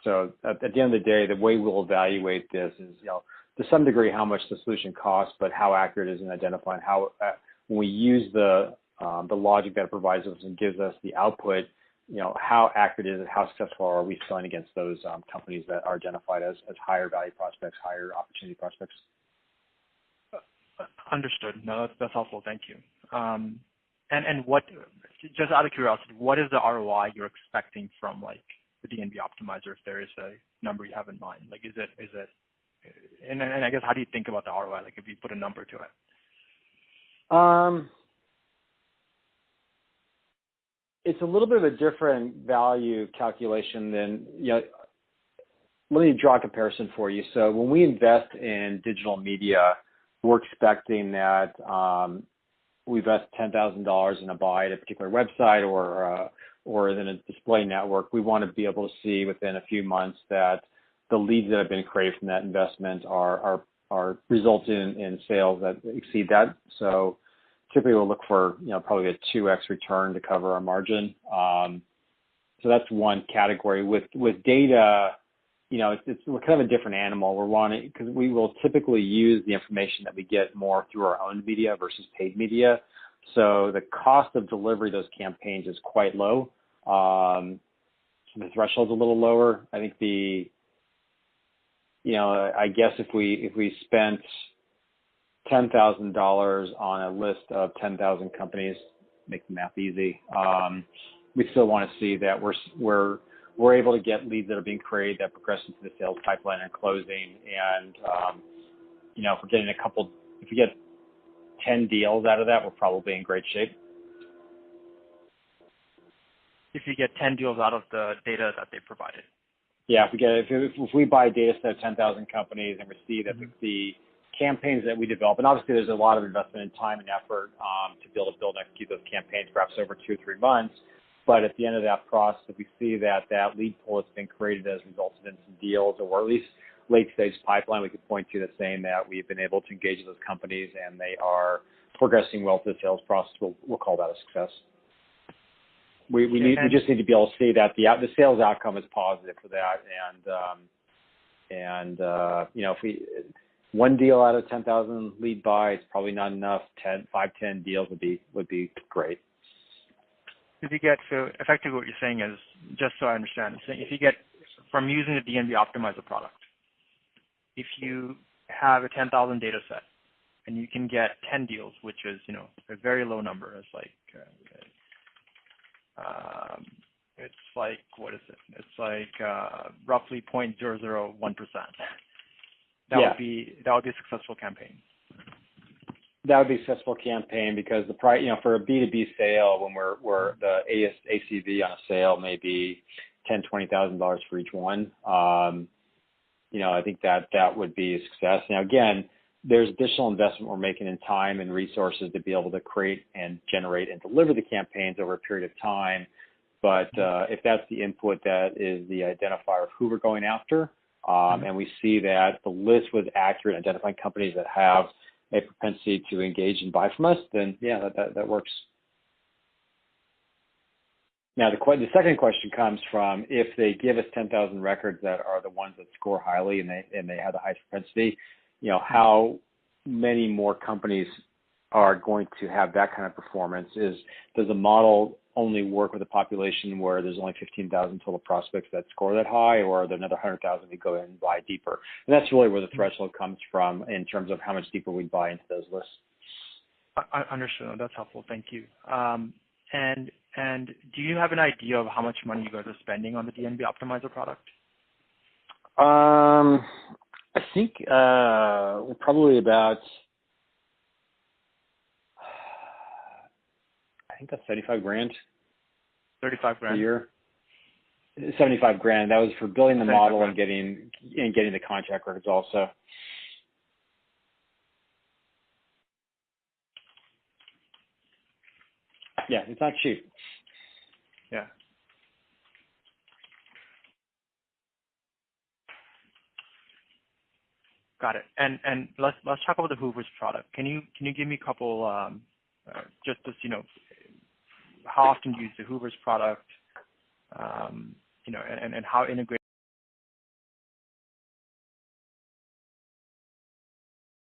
So at the end of the day, the way we'll evaluate this is, to some degree, how much the solution costs, but how accurate it is in identifying how, when we use the logic that it provides us and gives us the output, how accurate is it, how successful are we selling against those companies that are identified as higher value prospects, higher opportunity prospects. Understood. No, that's helpful. Thank you. And what, just out of curiosity, what is the ROI you're expecting from like the DNB optimizer, if there is a number you have in mind? Like, is it, and I guess, how do you think about the ROI? Like, if you put a number to it? It's a little bit of a different value calculation than, let me draw a comparison for you. So when we invest in digital media, we're expecting that we invest $10,000 in a buy at a particular website or in a display network. We want to be able to see within a few months that the leads that have been created from that investment are resulting in sales that exceed that. So typically we'll look for, probably a 2x return to cover our margin. So that's one category. With data, it's kind of a different animal. Because we will typically use the information that we get more through our own media versus paid media. So the cost of delivery of those campaigns is quite low. So the threshold's a little lower. I think I guess if we spent $10,000 on a list of 10,000 companies, make the math easy, we still want to see that we're able to get leads that are being created that progress into the sales pipeline and closing. And, if we're getting if we get 10 deals out of that, we're probably in great shape. If you get 10 deals out of the data that they provided. Yeah, if we buy a data set of 10,000 companies and we see that the campaigns that we develop, and obviously there's a lot of investment in time and effort to be able to build and execute those campaigns, perhaps over 2 or 3 months. But at the end of that process, if we see that lead pool that's been created has resulted in some deals, or at least late-stage pipeline, we could point to that saying that we've been able to engage with those companies and they are progressing well through the sales process. We'll call that a success. We just need to be able to see that the sales outcome is positive for that, and if we one deal out of 10,000 lead buy, it's probably not enough. 5-10 deals would be great. If you get, so effectively what you're saying is, just so I understand, if you get from using the DNB optimizer product, if you have a 10,000 data set and you can get 10 deals, which is a very low number, it's like what is it? It's like roughly 0.001%. That would be a successful campaign. That would be a successful campaign because the price, for a B2B sale, when we're the ACV on a sale may be $10,000-$20,000 for each one. I think that would be a success. Now, again, there's additional investment we're making in time and resources to be able to create and generate and deliver the campaigns over a period of time. But if that's the input that is the identifier of who we're going after, and we see that the list was accurate, identifying companies that have a propensity to engage and buy from us, then that works. Now, the second question comes from if they give us 10,000 records that are the ones that score highly and they have the highest propensity, how many more companies are going to have that kind of performance? Does the model only work with a population where there's only 15,000 total prospects that score that high, or are there another 100,000 we go in and buy deeper? And that's really where the threshold comes from in terms of how much deeper we buy into those lists. I understand. That's helpful. Thank you. And do you have an idea of how much money you guys are spending on the DNB Optimizer product? I think we're probably about, I think that's $75,000. $35,000 a year. $75,000. That was for building the model and getting the contract records also. Yeah, it's not cheap. Yeah. Got it. And let's talk about the Hoover's product. Can you give me a couple just how often do you use the Hoover's product? And how integrated